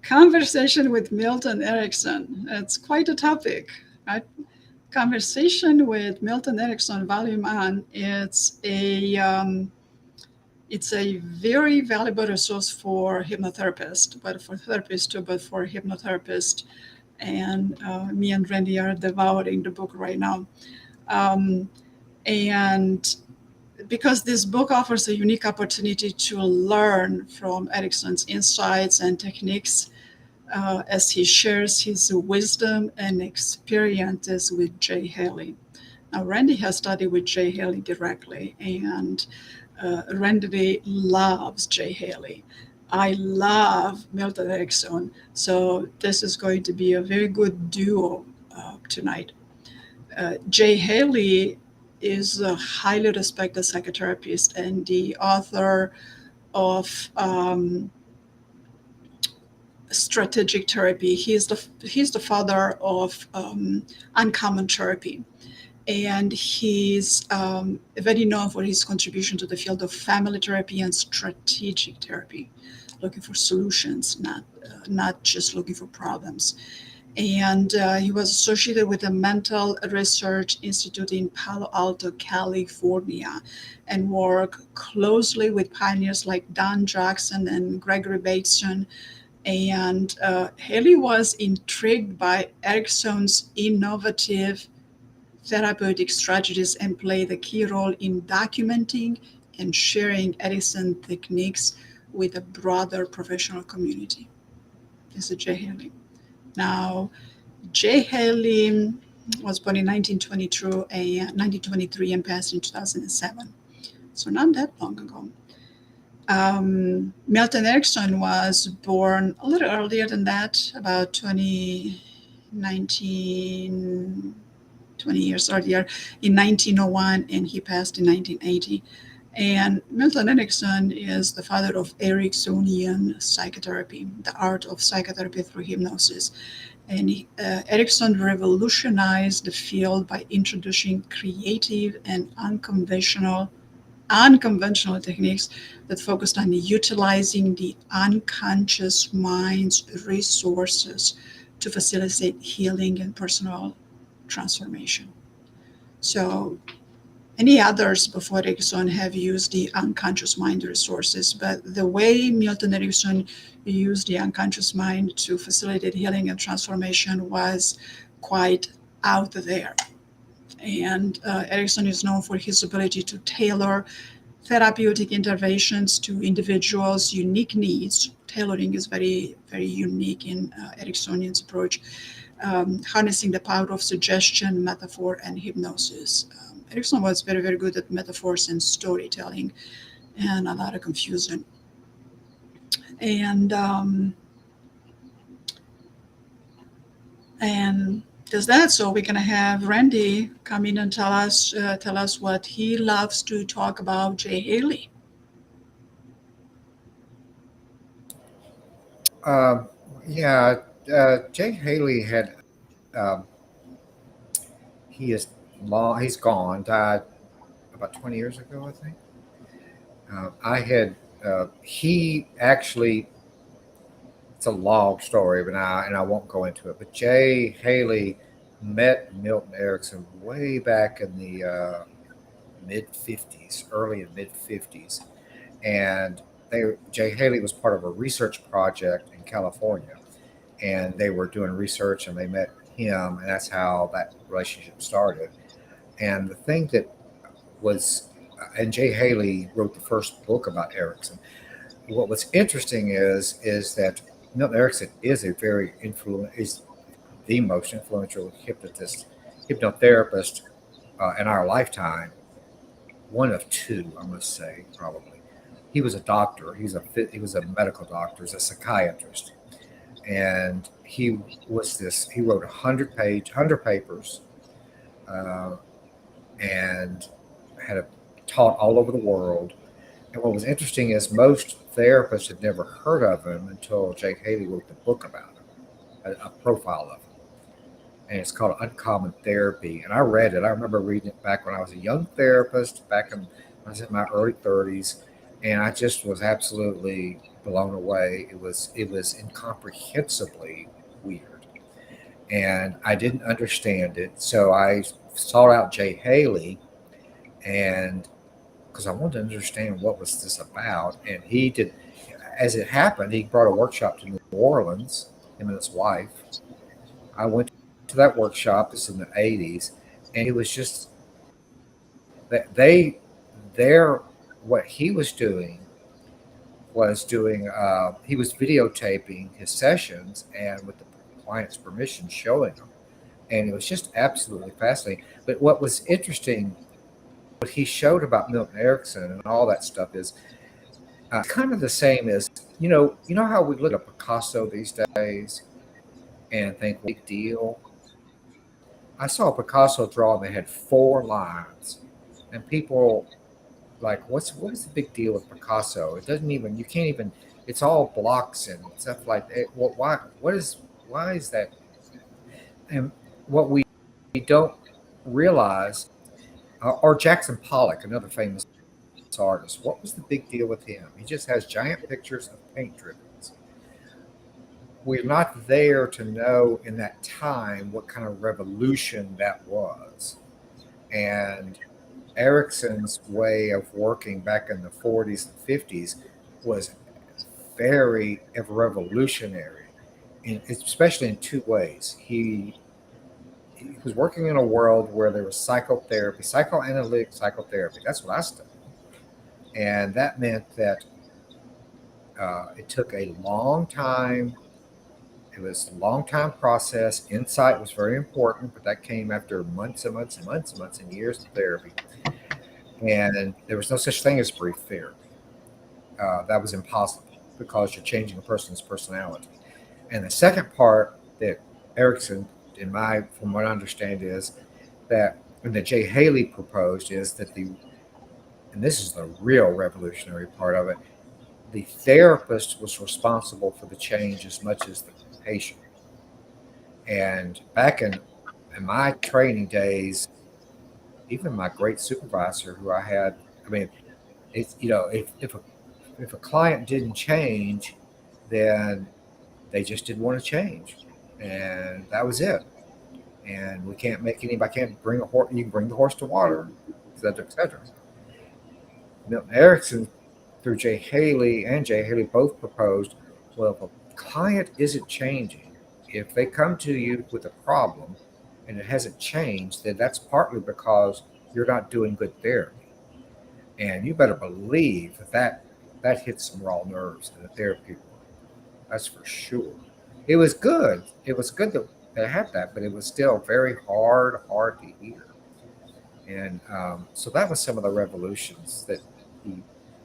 Conversation with Milton Erickson. It's quite a topic, right? Conversation with Milton Erickson, Volume 1. It's a very valuable resource for hypnotherapists, but for therapists too, but for hypnotherapists. And me and Randy are devouring the book right now. Um, and because this book offers a unique opportunity to learn from Erickson's insights and techniques as he shares his wisdom and experiences with Jay Haley. Now, Randy has studied with Jay Haley directly, and Randy loves Jay Haley. I love Milton Erickson, so this is going to be a very good duo tonight. Jay Haley is a highly respected psychotherapist and the author of strategic therapy. He's the father of uncommon therapy, and he's very known for his contribution to the field of family therapy and strategic therapy, looking for solutions, not just looking for problems. And he was associated with the Mental Research Institute in Palo Alto, California, and worked closely with pioneers like Don Jackson and Gregory Bateson. And Haley was intrigued by Erickson's innovative therapeutic strategies and played a key role in documenting and sharing Erickson techniques with a broader professional community. This is Jay Haley. Now, Jay Haley was born in 1923 and passed in 2007, so not that long ago. Milton Erickson was born a little earlier than that, about 20 years earlier, in 1901, and he passed in 1980. And Milton Erickson is the father of Ericksonian psychotherapy, the art of psychotherapy through hypnosis. And Erickson revolutionized the field by introducing creative and unconventional techniques that focused on utilizing the unconscious mind's resources to facilitate healing and personal transformation. So any others before Erickson have used the unconscious mind resources, but the way Milton Erickson used the unconscious mind to facilitate healing and transformation was quite out there. And Erickson is known for his ability to tailor therapeutic interventions to individuals' unique needs. Tailoring is very, very unique in Ericksonian's approach, harnessing the power of suggestion, metaphor, and hypnosis. Erickson was very, very good at metaphors and storytelling, and a lot of confusion. And does that. So we're gonna have Randy come in and tell us what he loves to talk about Jay Haley. Yeah, Jay Haley had he is long. He's gone. Died about 20 years ago, I think. I had he actually. It's a long story, but I won't go into it. But Jay Haley met Milton Erickson way back in the mid 50s, early and mid 50s, and Jay Haley was part of a research project in California, and they were doing research, and they met him, and that's how that relationship started. And the thing that was, and Jay Haley wrote the first book about Erickson. What was interesting is that Milton Erickson is is the most influential hypnotherapist in our lifetime. One of two, I must say, probably. He was a doctor. He was a medical doctor. He's a psychiatrist, and he wrote 100 papers, uh, and taught all over the world. And what was interesting is most therapists had never heard of him until Jake Haley wrote the book about him, a profile of him. And it's called Uncommon Therapy. And I read it. I remember reading it back when I was a young therapist, when I was in my early 30s. And I just was absolutely blown away. It was incomprehensibly weird, and I didn't understand it. So I sought out Jay Haley, and because I wanted to understand what was this about, and he did. As it happened, he brought a workshop to New Orleans. Him and his wife. I went to that workshop. This is in the '80s, and it was just that their what he was doing he was videotaping his sessions and with the client's permission showing them, and it was just absolutely fascinating. But what was interesting, what he showed about Milton Erickson and all that stuff is kind of the same as you know how we look at Picasso these days and think big deal. I saw a Picasso drawing that had 4 lines, and people like, what is the big deal with Picasso? It doesn't even, you can't even, it's all blocks and stuff like that. Why is that? And what we don't realize, or Jackson Pollock, another famous artist, what was the big deal with him? He just has giant pictures of paint drippings. We're not there to know in that time what kind of revolution that was. And Erickson's way of working back in the 40s and 50s was very revolutionary, especially in 2 ways. He was working in a world where there was psychotherapy, psychoanalytic psychotherapy. That's what I studied. And that meant that it took a long time. It was a long time process. Insight was very important, but that came after months and months and months and months and years of therapy. And there was no such thing as brief therapy. That was impossible because you're changing a person's personality. And the second part that Erickson, from what I understand, is that, and that Jay Haley proposed, is that and this is the real revolutionary part of it, the therapist was responsible for the change as much as the patient. And back in my training days, even my great supervisor who I had, I mean, it's, if a client didn't change, then they just didn't want to change, and that was it. And we can't make anybody can't bring a horse. You can bring the horse to water, et cetera, et cetera. Milton Erickson, through Jay Haley, and Jay Haley both proposed, well, if a client isn't changing, if they come to you with a problem and it hasn't changed, then that's partly because you're not doing good therapy. And you better believe that hits some raw nerves in the therapy world. That's for sure. It was good. It was good that they had that, but it was still very hard to hear. And so that was some of the revolutions that he,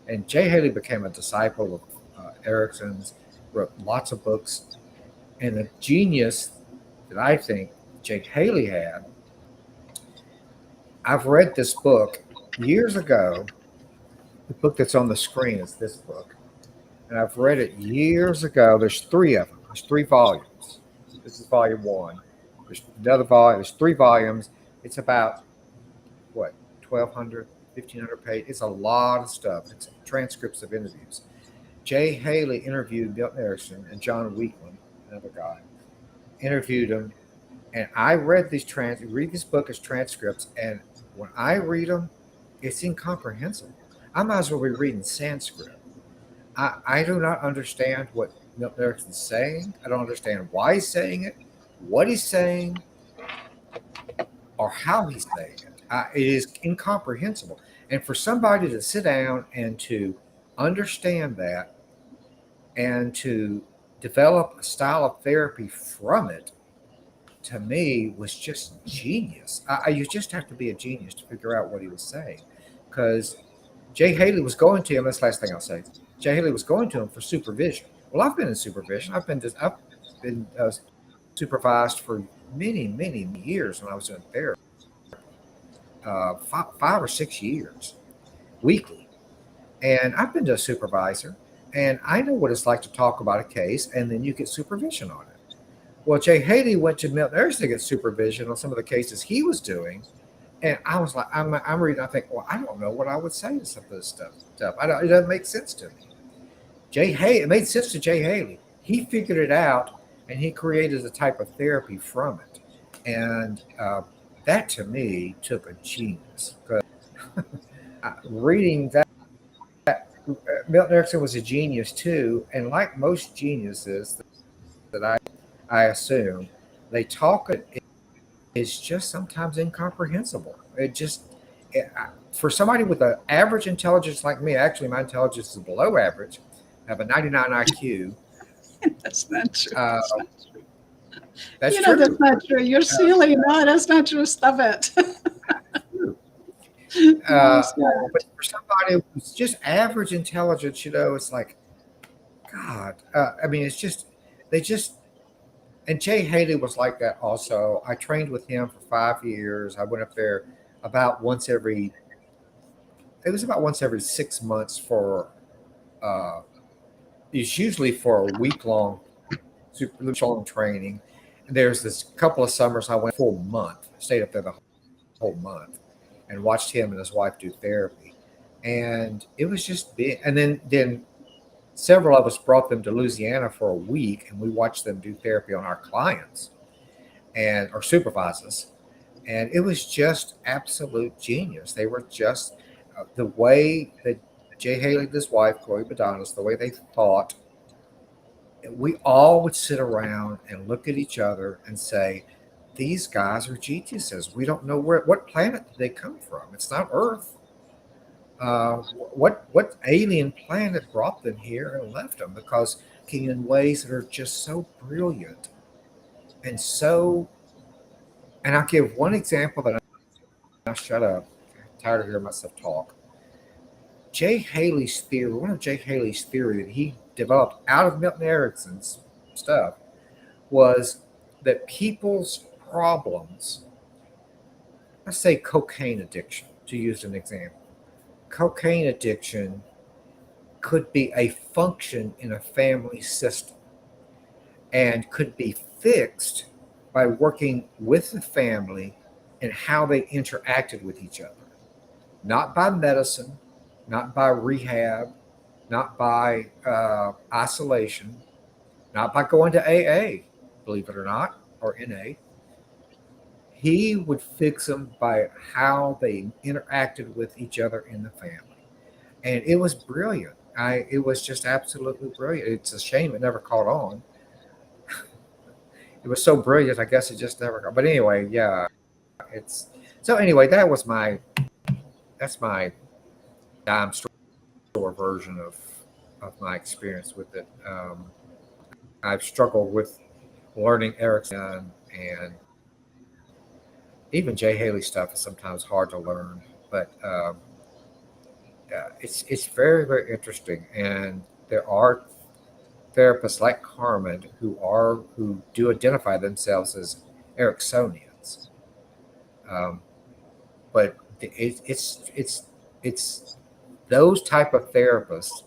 and Jay Haley became a disciple of Erickson's, wrote lots of books. And the genius that I think Jay Haley had, I've read this book years ago. The book that's on the screen is this book. And I've read it years ago. There's 3 of them. There's 3 volumes. This is volume 1. There's another volume. There's 3 volumes. It's about, what, 1,200, 1,500 pages. It's a lot of stuff. It's transcripts of interviews. Jay Haley interviewed Milton Erickson, and John Weekland, another guy, interviewed him. And I read read this book as transcripts, and when I read them, it's incomprehensible. I might as well be reading Sanskrit. I do not understand what Milton Erickson's saying. I don't understand why he's saying it, what he's saying, or how he's saying it. It is incomprehensible. And for somebody to sit down and to understand that and to develop a style of therapy from it, to me, was just genius. You just have to be a genius to figure out what he was saying. Because Jay Haley was going to him, that's the last thing I'll say. Jay Haley was going to him for supervision. Well, I've been in supervision. I've been supervised for many, many years when I was in therapy, 5 or 6 years, weekly. And I've been to a supervisor, and I know what it's like to talk about a case, and then you get supervision on it. Well, Jay Haley went to Milton Erickson to get supervision on some of the cases he was doing. And I was like, I'm reading, I think, well, I don't know what I would say to some of this stuff. It doesn't make sense to me. Jay Haley, it made sense to Jay Haley. He figured it out and he created a type of therapy from it. And that to me took a genius. Reading that, Milton Erickson was a genius too. And like most geniuses that I assume, they talk it is just sometimes incomprehensible. For somebody with an average intelligence like me, actually my intelligence is below average. I have a 99 IQ. That's not true. Uh, That's not true. that's That's true. not true. You're silly. No, that's not true. Stop it. True. No, Uh, it's not. but for somebody who's just average intelligence, it's like, God. I mean, it's just, they just, and Jay Haley was like that also. I trained with him for 5 years. I went up there about once every, it was about once every 6 months for, uh, it's usually for a week long, super long training. And there's this couple of summers I went a full month, stayed up there the whole month and watched him and his wife do therapy. And it was just big. And then several of us brought them to Louisiana for a week and we watched them do therapy on our clients and or supervisors. And it was just absolute genius. They were just the way that Jay Haley and his wife, Chloe Badonis, the way they thought, we all would sit around and look at each other and say, these guys are geniuses. We don't know what planet did they come from. It's not Earth. What alien planet brought them here and left them? Because in ways that are just so brilliant and so. And I'll give one example that I shut up. I'm tired of hearing myself talk. Jay Haley's theory, one of Jay Haley's theory that he developed out of Milton Erickson's stuff was that people's problems, let's say cocaine addiction, to use an example. Cocaine addiction could be a function in a family system and could be fixed by working with the family and how they interacted with each other. Not by medicine, not by rehab, not by isolation, not by going to AA, believe it or not, or NA. He would fix them by how they interacted with each other in the family. And it was brilliant. It was just absolutely brilliant. It's a shame it never caught on. It was so brilliant, I guess it just never caught. But anyway, yeah, it's so anyway, that's my dime store version of my experience with it. I've struggled with learning Erickson and even Jay Haley stuff is sometimes hard to learn, but it's very very interesting. And there are therapists like Carmen who do identify themselves as Ericksonians, um, but it's those type of therapists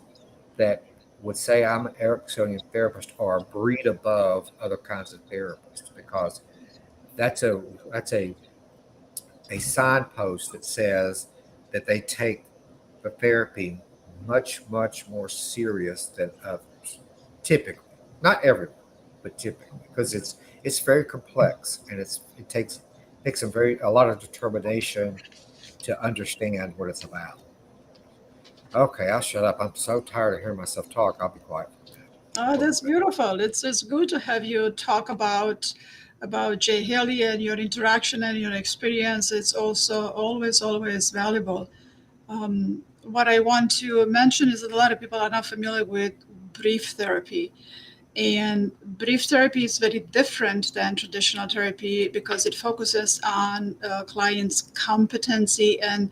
that would say I'm an Ericksonian therapist are a breed above other kinds of therapists because that's a signpost that says that they take the therapy much more serious than others. Typically, not everyone, but typically, because it's very complex and it takes a lot of determination to understand what it's about. Okay, I'll shut up. I'm so tired of hearing myself talk. I'll be quiet Oh, for a little that's bit. beautiful. It's good to have you talk about Jay Haley and your interaction and your experience. It's also always valuable. What I want to mention is that a lot of people are not familiar with brief therapy. And brief therapy is very different than traditional therapy because it focuses on clients' competency and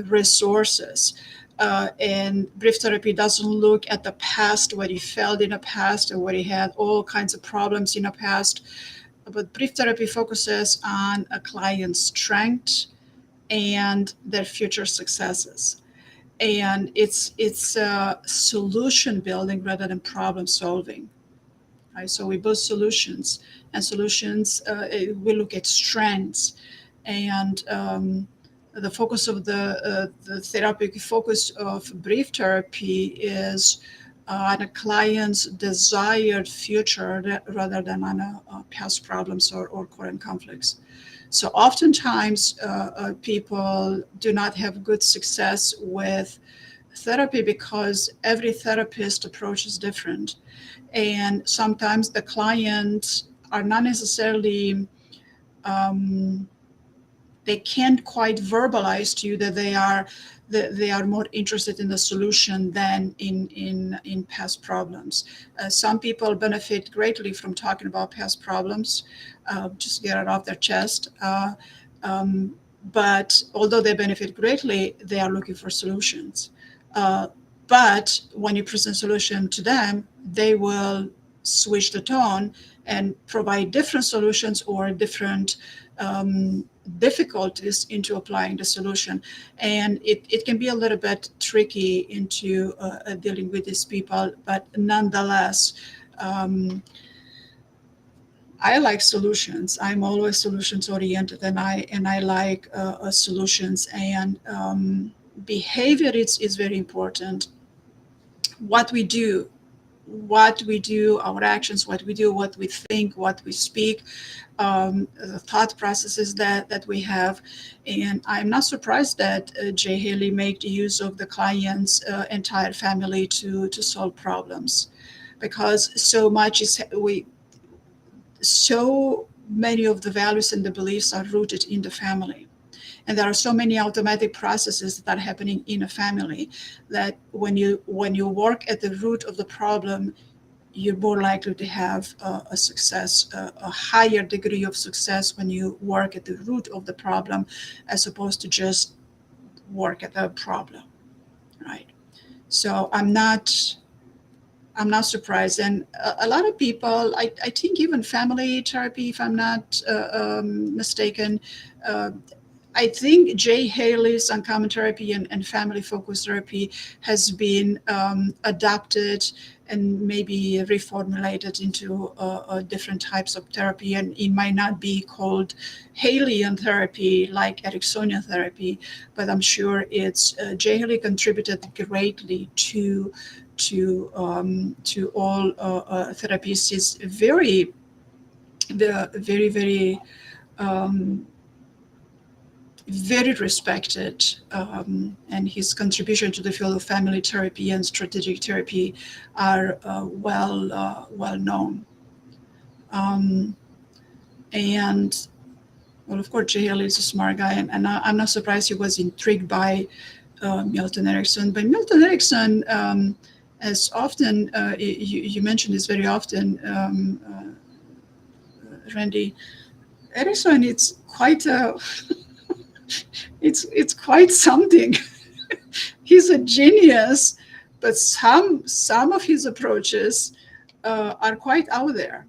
resources. And brief therapy doesn't look at the past, what he failed in the past, or what he had all kinds of problems in the past. But brief therapy focuses on a client's strength and their future successes. And it's solution building rather than problem solving. Right? So we build solutions, and solutions we look at strengths, and the focus of the therapeutic focus of brief therapy is on a client's desired future rather than on past problems or current conflicts. So oftentimes, people do not have good success with therapy because every therapist approach is different. And sometimes the clients are not necessarily, um, they can't quite verbalize to you that they are more interested in the solution than in past problems. Some people benefit greatly from talking about past problems, just get it off their chest. Um, but although they benefit greatly, they are looking for solutions. Uh, but when you present solution to them, they will switch the tone and provide different solutions or different difficulties into applying the solution. And it can be a little bit tricky into dealing with these people, but nonetheless, um, I like solutions. I'm always solutions oriented, and I like solutions. And behavior is very important. What we do, our actions, what we do, what we think, what we speak, the thought processes that we have. And I'm not surprised that Jay Haley made use of the client's entire family to solve problems, because so many of the values and the beliefs are rooted in the family. And there are so many automatic processes that are happening in a family that when you work at the root of the problem, you're more likely to have a success, a higher degree of success when you work at the root of the problem, as opposed to just work at the problem, right? So I'm not surprised. And a lot of people, I think even family therapy, if I'm not mistaken, uh, I think Jay Haley's uncommon therapy and family focused therapy has been adapted and maybe reformulated into different types of therapy. And it might not be called Haleyan therapy like Ericksonian therapy, but I'm sure it's Jay Haley contributed greatly to all therapies. He's very, very um, very respected, and his contribution to the field of family therapy and strategic therapy are well known. Um, and well, of course, Jay Haley is a smart guy, and I'm not surprised he was intrigued by Milton Erickson. But Milton Erickson, as often you mentioned this very often, Randy, Erickson, it's quite something. He's a genius, but some of his approaches are quite out there.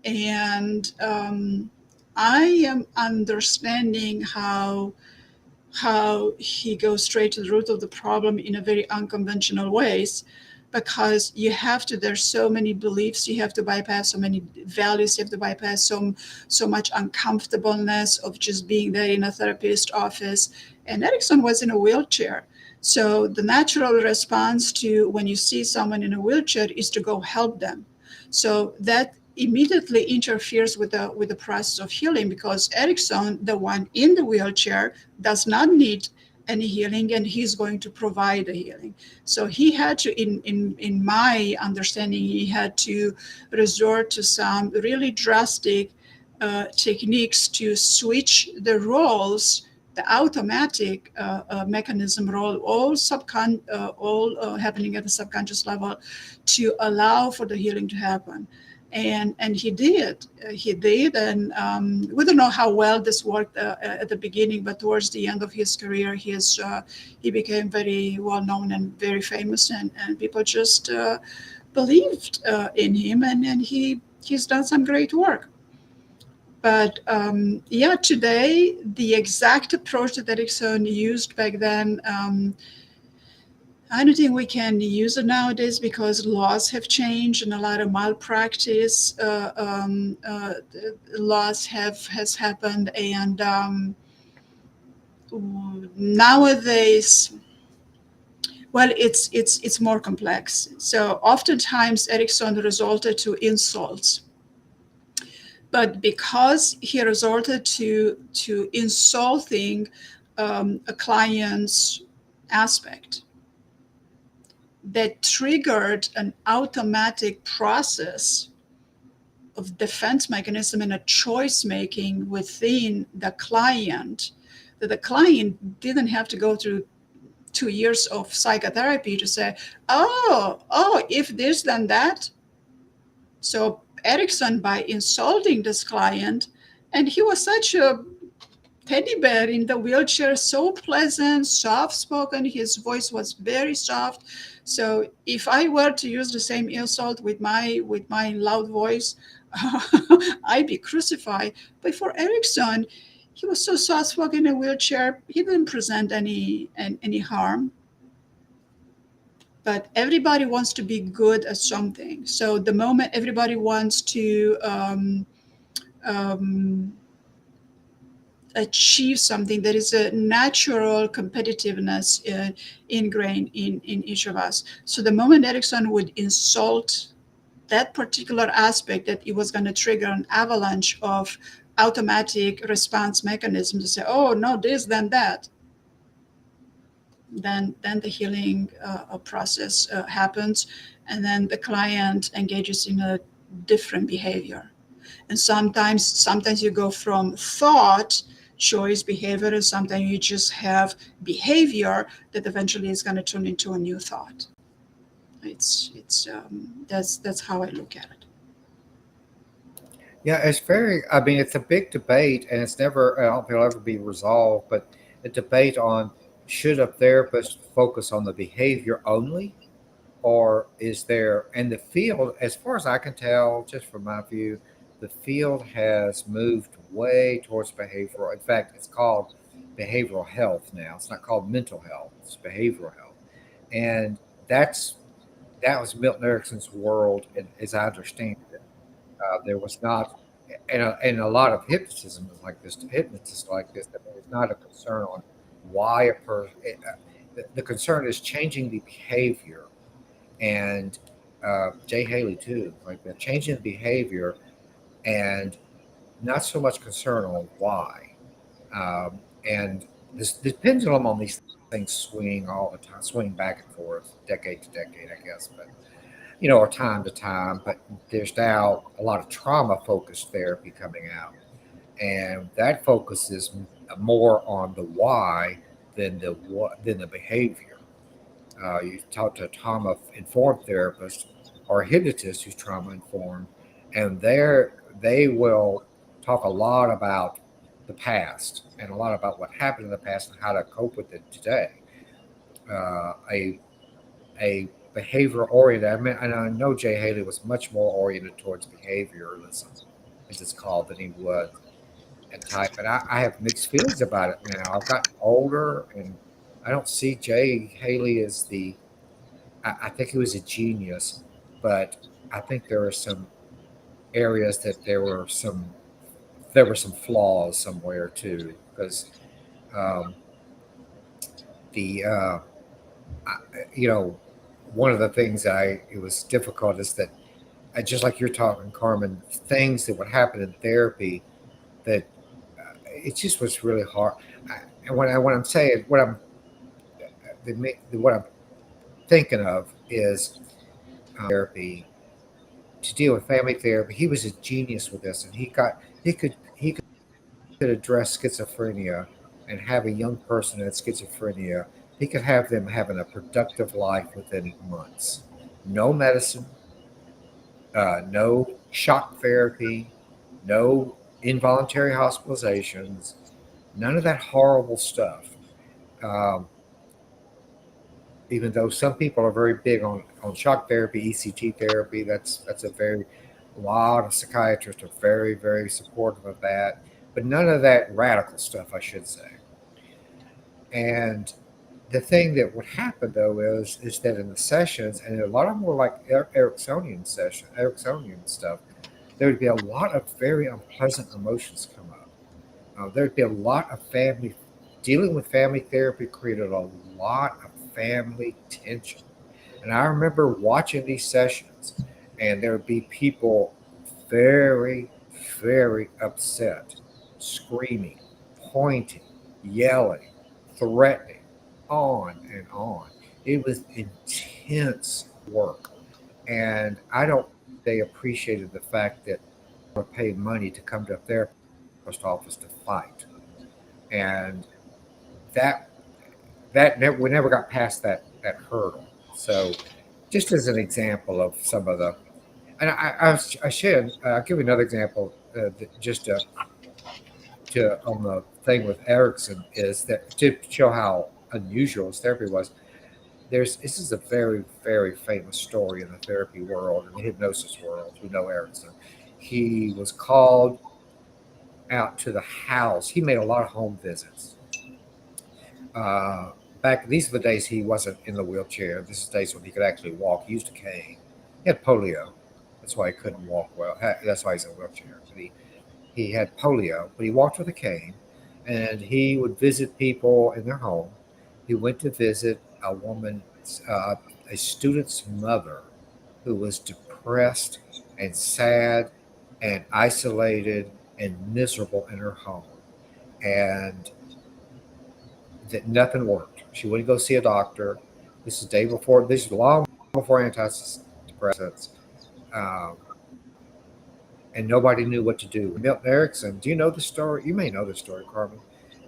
And I am understanding how he goes straight to the root of the problem in a very unconventional ways, because there's so many beliefs you have to bypass, so many values you have to bypass, so much uncomfortableness of just being there in a therapist office. And Erickson was in a wheelchair, so the natural response to when you see someone in a wheelchair is to go help them. So that immediately interferes with the process of healing, because Erickson, the one in the wheelchair, does not need any healing, and he's going to provide the healing. So he had to, in my understanding, he had to resort to some really drastic techniques to switch the roles, the automatic mechanism role, all happening at the subconscious level, to allow for the healing to happen. And he did, and we don't know how well this worked at the beginning, but towards the end of his career, he became very well known and very famous, and people just believed in him, and he's done some great work. But yeah, today the exact approach that Erickson used back then, I don't think we can use it nowadays, because laws have changed and a lot of malpractice laws has happened, and nowadays Well, it's more complex. So oftentimes Erickson resorted to insults, but because he resorted to insulting a client's aspect, that triggered an automatic process of defense mechanism and a choice making within the client, that the client didn't have to go through 2 years of psychotherapy to say, oh, if this then that. So Erickson, by insulting this client, and he was such a teddy bear in the wheelchair, so pleasant, soft spoken, his voice was very soft. So if I were to use the same insult with my loud voice, I'd be crucified. But for Erickson, he was so soft spoken in a wheelchair, he didn't present any harm. But everybody wants to be good at something. So the moment everybody wants to um, achieve something, there is a natural competitiveness ingrained in each of us. So the moment Erickson would insult that particular aspect, that it was going to trigger an avalanche of automatic response mechanisms to say, oh no, this then that, then the healing process happens, and then the client engages in a different behavior. And sometimes you go from thought, choice, behavior, and sometimes you just have behavior that eventually is going to turn into a new thought. That's how I look at it. Yeah, it's very. I mean, it's a big debate, and it's never. I don't think it'll ever be resolved. But a debate on should a therapist focus on the behavior only, or is there? And the field, as far as I can tell, just from my view, the field has moved way towards behavioral. In fact, it's called behavioral health now. It's not called mental health. It's behavioral health, and that's that was Milton Erickson's world, and as I understand it. There was not, and a lot of hypnotism is like this. Hypnotists like this. I mean, it's not a concern on why a person. The concern is changing the behavior, and Jay Haley too, like that, changing the behavior, and not so much concern on why. And this pendulum on these things swing all the time, swing back and forth, decade to decade, I guess, but or time to time, but there's now a lot of trauma focused therapy coming out. And that focuses more on the why than the what than the behavior. You talk to a trauma informed therapist or a hypnotist who's trauma informed, and they will talk a lot about the past and a lot about what happened in the past and how to cope with it today. A behavior oriented. I mean, and I know Jay Haley was much more oriented towards behavioralism, as it's called, than he was at type. And I have mixed feelings about it now. I've gotten older, and I don't see Jay Haley as the. I think he was a genius, but I think there are some areas that there were some flaws somewhere too, because um, the I, you know one of the things it was difficult is that just like you're talking, Carmen, things that would happen in therapy that it just was really hard. And when I'm saying what I'm thinking of is therapy to deal with family therapy. He was a genius with this, and he could address schizophrenia and have a young person with schizophrenia. He could have them having a productive life within months. No medicine, no shock therapy, no involuntary hospitalizations, none of that horrible stuff. Um, Even though some people are very big on shock therapy, ECT therapy, that's a lot of psychiatrists are very, very supportive of that, but none of that radical stuff, I should say. And the thing that would happen though is that in the sessions, and a lot of them were like Ericksonian stuff, there would be a lot of very unpleasant emotions come up. There'd be a lot of family dealing with family therapy created a lot of family tension. And I remember watching these sessions, and there would be people very, very upset, screaming, pointing, yelling, threatening, on and on. It was intense work. And I don't think they appreciated the fact that they were paid money to come to a therapist office to fight. And that we never got past that hurdle. So, just as an example of some of the, and I should I'll give you another example just to on the thing with Erickson is that to show how unusual his therapy was. This is a very very famous story in the therapy world in the hypnosis world. We know Erickson. He was called out to the house. He made a lot of home visits. Uh, Back these are the days he wasn't in the wheelchair. This is days when he could actually walk. He used a cane. He had polio. That's why he couldn't walk well. That's why he's in a wheelchair. But he had polio, but he walked with a cane, and he would visit people in their home. He went to visit a woman, uh, a student's mother, who was depressed and sad and isolated and miserable in her home, and that nothing worked. She wouldn't go see a doctor. This is day before. This is long before antidepressants, um, and nobody knew what to do. Milton Erickson, do you know the story? You may know the story, Carmen.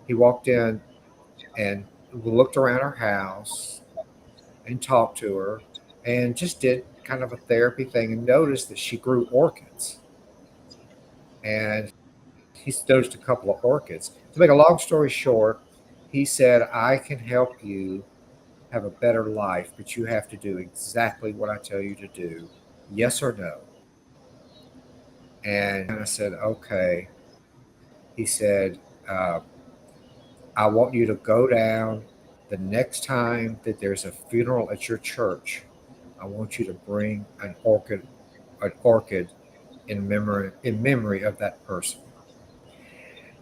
He walked in and looked around her house and talked to her, and just did kind of a therapy thing, and noticed that she grew orchids. And he noticed a couple of orchids. To make a long story short, he said, "I can help you have a better life, but you have to do exactly what I tell you to do. Yes or no?" And I said, "Okay." He said, "I want you to go down the next time that there's a funeral at your church. I want you to bring an orchid in memory of that person."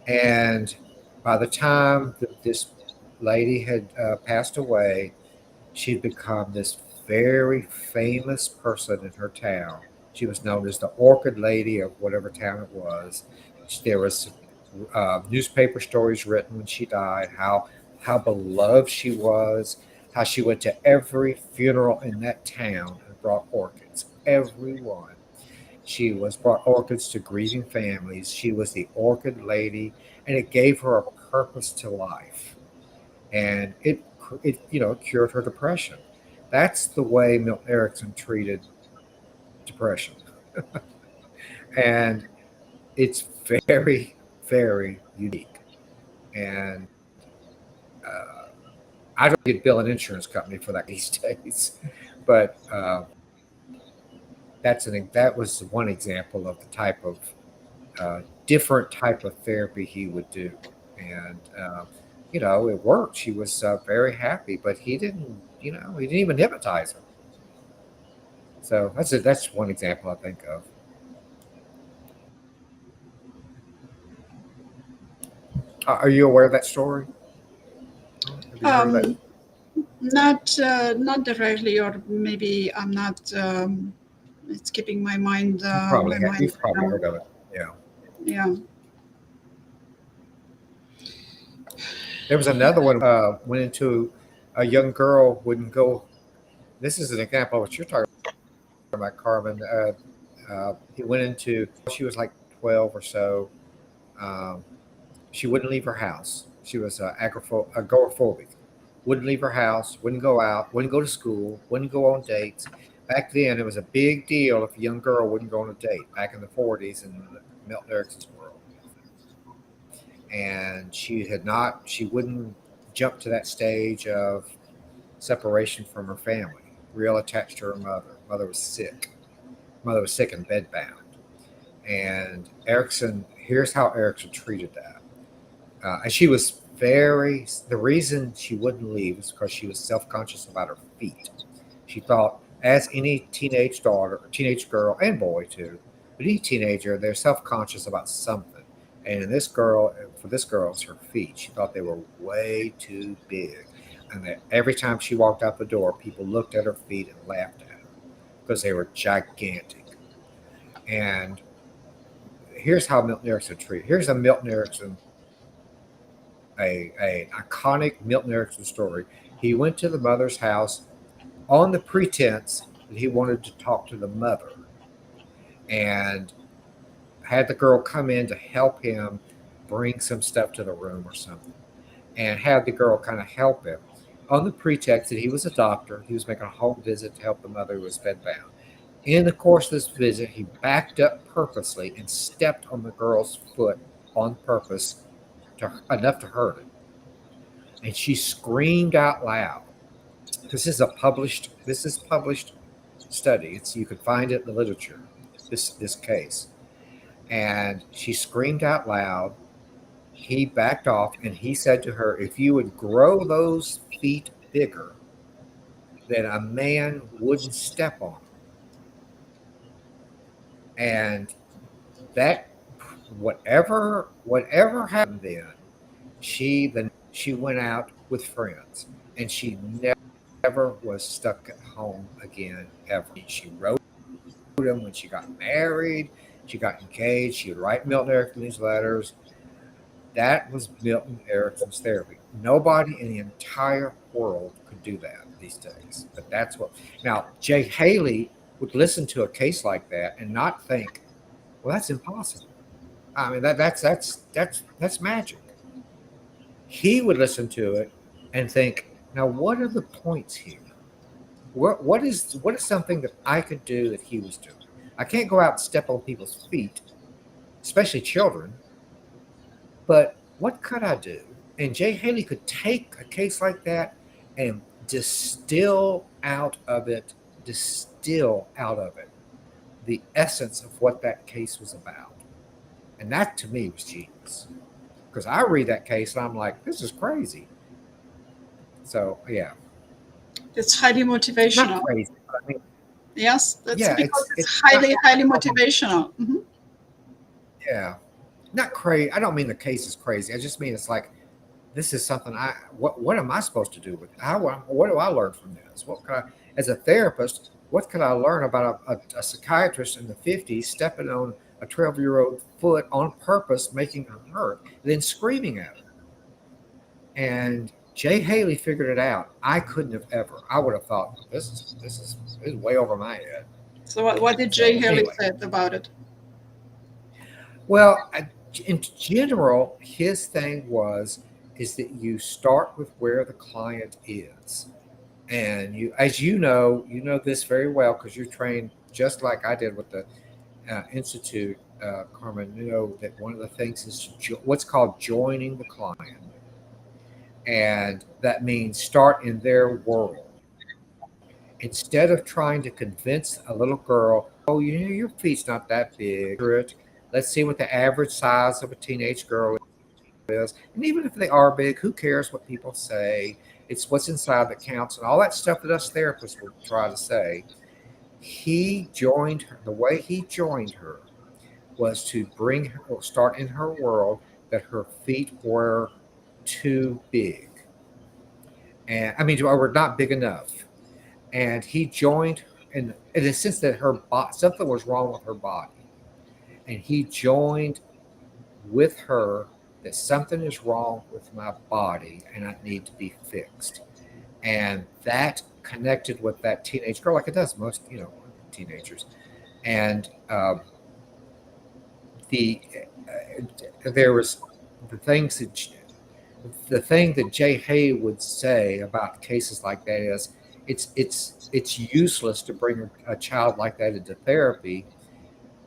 And by the time that this lady had passed away, she'd become this very famous person in her town. She was known as the Orchid Lady of whatever town it was. There was newspaper stories written when she died, how beloved she was, how she went to every funeral in that town and brought orchids. Everyone. She was brought orchids to grieving families. She was the Orchid Lady, and it gave her a purpose to life. And it cured her depression. That's the way Milton Erickson treated depression, and it's very very unique. And uh, I don't get bill an insurance company for that these days, but that was one example of the type of different type of therapy he would do, and it worked. She was very happy, but he didn't even hypnotize her. So that's one example I think of. Are you aware of that story? Have you heard of that? Um, not directly, or maybe I'm not. It's keeping my mind. My mind. You've probably heard of it. Yeah. Yeah. There was another one went into a young girl wouldn't go. This is an example of what you're talking about, Carmen. He went into. She was like 12 or so. Um, she wouldn't leave her house. She was agoraphobic. Wouldn't leave her house. Wouldn't go out. Wouldn't go to school. Wouldn't go on dates. Back then, it was a big deal if a young girl wouldn't go on a date. Back in the 40s in Milton Erickson's world, and she had not. She wouldn't jump to that stage of separation from her family. Real attached to her mother. Mother was sick. Mother was sick and bedbound. And Erickson, here's how Erickson treated that. And she was the reason she wouldn't leave is because she was self conscious about her feet. She thought, as any teenage daughter, teenage girl, and boy too, but any teenager, they're self conscious about something. And for this girl, it's her feet. She thought they were way too big. And that every time she walked out the door, people looked at her feet and laughed at her because they were gigantic. And here's how Milton Erickson treated. Here's a Milton Erickson, a iconic Milton Erickson story. He went to the mother's house on the pretense that he wanted to talk to the mother, and had the girl come in to help him bring some stuff to the room or something, and had the girl kind of help him on the pretext that he was a doctor. He was making a home visit to help the mother who was bedbound. In the course of this visit, he backed up purposely and stepped on the girl's foot on purpose, enough to hurt it. And she screamed out loud. This is published study. You can find it in the literature. This case, and she screamed out loud. He backed off, and he said to her, "If you would grow those feet bigger, then a man wouldn't step on them." And that, whatever happened then, she went out with friends, and she never was stuck at home again ever. She wrote him when she got married, she got engaged. She would write Milton Erickson these letters. That was Milton Erickson's therapy. Nobody in the entire world could do that these days. But that's what. Now, Jay Haley would listen to a case like that and not think, "Well, that's impossible." I mean, that's magic. He would listen to it and think, "Now, what are the points here? What is something that I could do that he was doing? I can't go out and step on people's feet, especially children. But what could I do?" And Jay Haley could take a case like that and distill out of it the essence of what that case was about. And that to me was genius. Because I read that case and I'm like, this is crazy. So yeah. It's highly motivational. Not crazy, but I mean, yes, that's yeah, because it's highly motivational. Mm-hmm. Yeah. Not crazy. I don't mean the case is crazy. I just mean it's like, this is something what am I supposed to do with it? What do I learn from this? What can I, as a therapist, what can I learn about a psychiatrist in the 50s stepping on a 12-year-old foot on purpose, making her hurt, then screaming at her? And Jay Haley figured it out. I couldn't have ever. I would have thought, this is way over my head. So what did Jay Haley say about it? Well, in general, his thing is that you start with where the client is. And you, as you know this very well because you're trained just like I did with the Institute, Carmen. You know that one of the things is what's called joining the client. And that means start in their world. Instead of trying to convince a little girl, "Oh, your feet's not that big. Let's see what the average size of a teenage girl is." And even if they are big, who cares what people say? It's what's inside that counts, and all that stuff that us therapists will try to say. He joined her. The way he joined her was to start in her world that her feet were too big, and or not big enough. And he joined in the sense that something was wrong with her body, and he joined with her that something is wrong with my body and I need to be fixed. And that connected with that teenage girl, like it does most, teenagers. And there was the thing that Jay Hay would say about cases like that is it's useless to bring a child like that into therapy.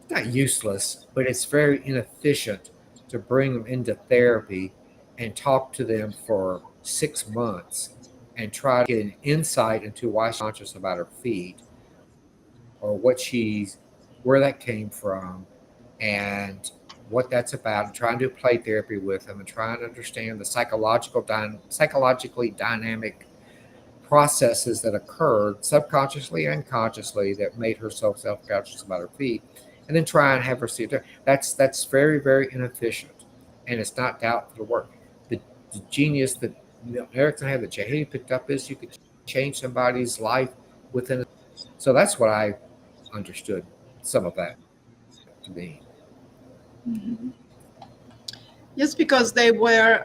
It's not useless, but it's very inefficient to bring them into therapy and talk to them for 6 months and try to get an insight into why she's conscious about her feet or where that came from and what that's about, and trying to do play therapy with them and trying to understand the psychologically dynamic processes that occurred subconsciously and consciously that made her so self-conscious about her feet, and then try and have her see it. That's very, very inefficient, and it's not doubtful to work. The genius that Erickson had the he picked up is you could change somebody's life within. So that's what I understood some of that to be. Mhm. Yes, because they were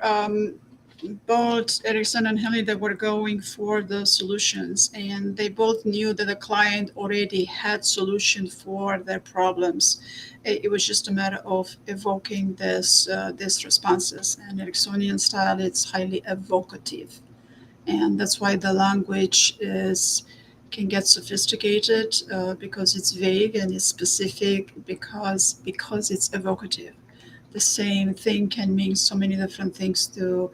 both Erickson and Haley, they were going for the solutions, and they both knew that the client already had solution for their problems. It was just a matter of evoking these responses. And Ericksonian style, it's highly evocative, and that's why the language is can get sophisticated because it's vague and it's specific because it's evocative. The same thing can mean so many different things to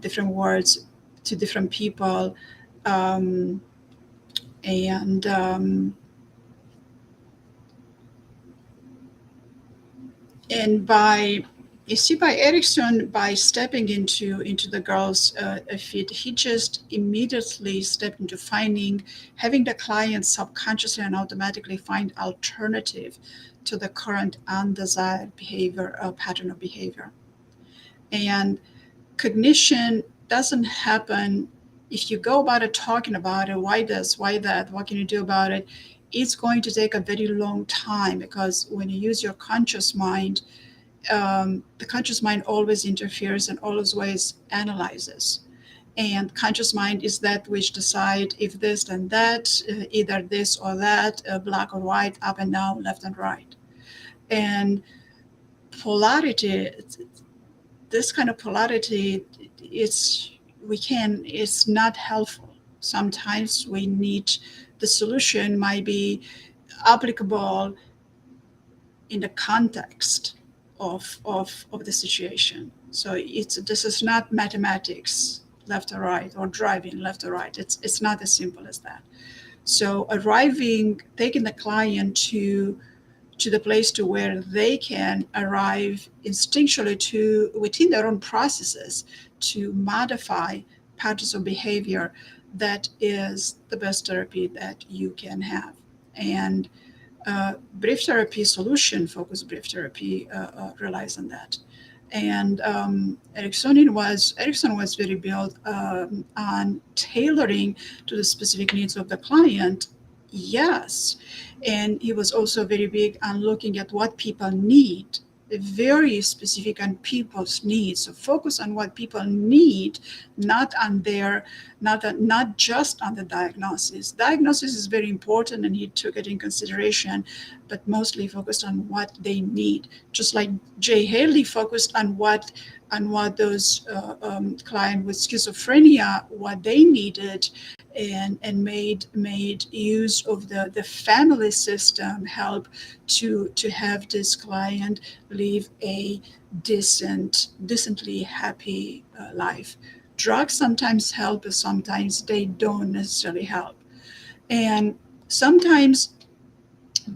different words to different people, um, and and by you see by Erickson, by stepping into the girl's feet, he just immediately stepped into finding having the client subconsciously and automatically find alternative to the current undesired behavior pattern of behavior. And cognition doesn't happen if you go about it talking about it, why this, why that, what can you do about it. It's going to take a very long time, because when you use your conscious mind, the conscious mind always interferes and always analyzes. And conscious mind is that which decide if this then that, either this or that, black or white, up and down, left and right. And polarity, this kind of polarity, it's we can it's not helpful. Sometimes we need the solution might be applicable in the context of the situation. So this is not mathematics left or right, or driving left or right. It's not as simple as that. So arriving, taking the client to the place to where they can arrive instinctually to within their own processes to modify patterns of behavior, that is the best therapy that you can have. And brief therapy, solution focused brief therapy, relies on that. And Erickson was very built on tailoring to the specific needs of the client. Yes, and he was also very big on looking at what people need, very specific on people's needs. So focus on what people need, not on their, not just on the diagnosis. Diagnosis is very important, and he took it in consideration, but mostly focused on what they need. Just like Jay Haley focused on what those client with schizophrenia, what they needed, and made use of the family system help to have this client live a decently happy life. Drugs sometimes help, but sometimes they don't necessarily help. And sometimes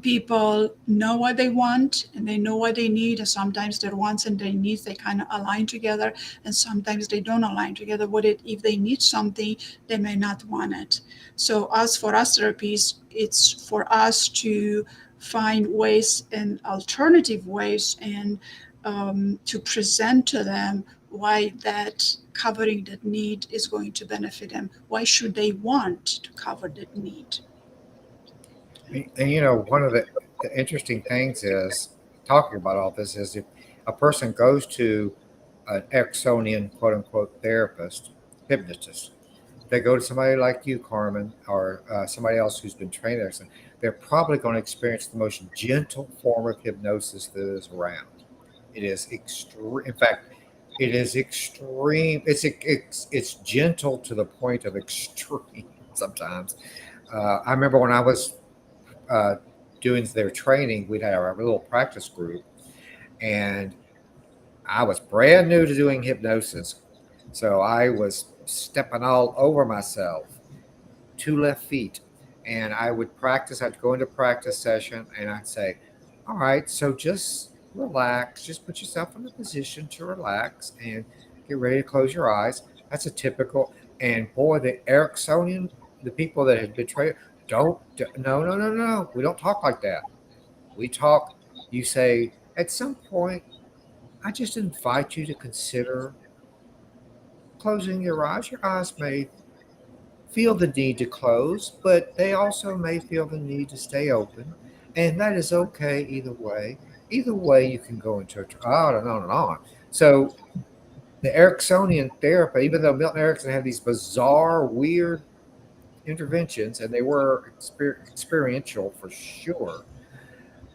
people know what they want and they know what they need, and sometimes their wants and their needs, they kind of align together, and sometimes they don't align together. What it if they need something, they may not want it. So as for us therapies, it's for us to find ways and alternative ways, and to present to them why that covering that need is going to benefit them. Why should they want to cover that need? And one of the interesting things is talking about all this is if a person goes to an Ericksonian quote unquote therapist, hypnotist, they go to somebody like you, Carmen, or somebody else who's been trained Erickson, they're probably going to experience the most gentle form of hypnosis that is around. It is extreme. In fact, it is extreme. It's gentle to the point of extreme sometimes. I remember when I was uh, doing their training, we'd have our little practice group, and I was brand new to doing hypnosis. So I was stepping all over myself, 2 left feet. And I would practice, I'd go into practice session and I'd say, all right, so just relax, just put yourself in a position to relax and get ready to close your eyes. That's a typical, and boy, the Ericksonian, the people that had been trained, no, no, no, no. We don't talk like that. We talk, you say, at some point, I just invite you to consider closing your eyes may feel the need to close, but they also may feel the need to stay open. And that is okay either way. Either way, you can go into it on and on and on. So the Ericksonian therapy, even though Milton Erickson had these bizarre, weird interventions, and they were experiential for sure,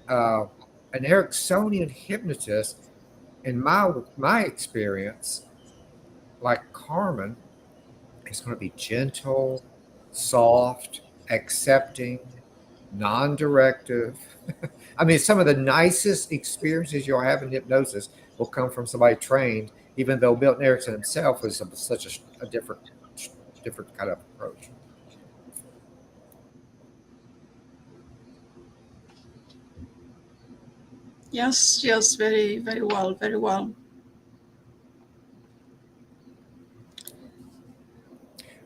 uh, an Ericksonian hypnotist, in my experience, like Carmen, is going to be gentle, soft, accepting, non-directive. I mean, some of the nicest experiences you'll have in hypnosis will come from somebody trained, even though Milton Erickson himself was such a different kind of approach. Yes, yes, very, very well, very well.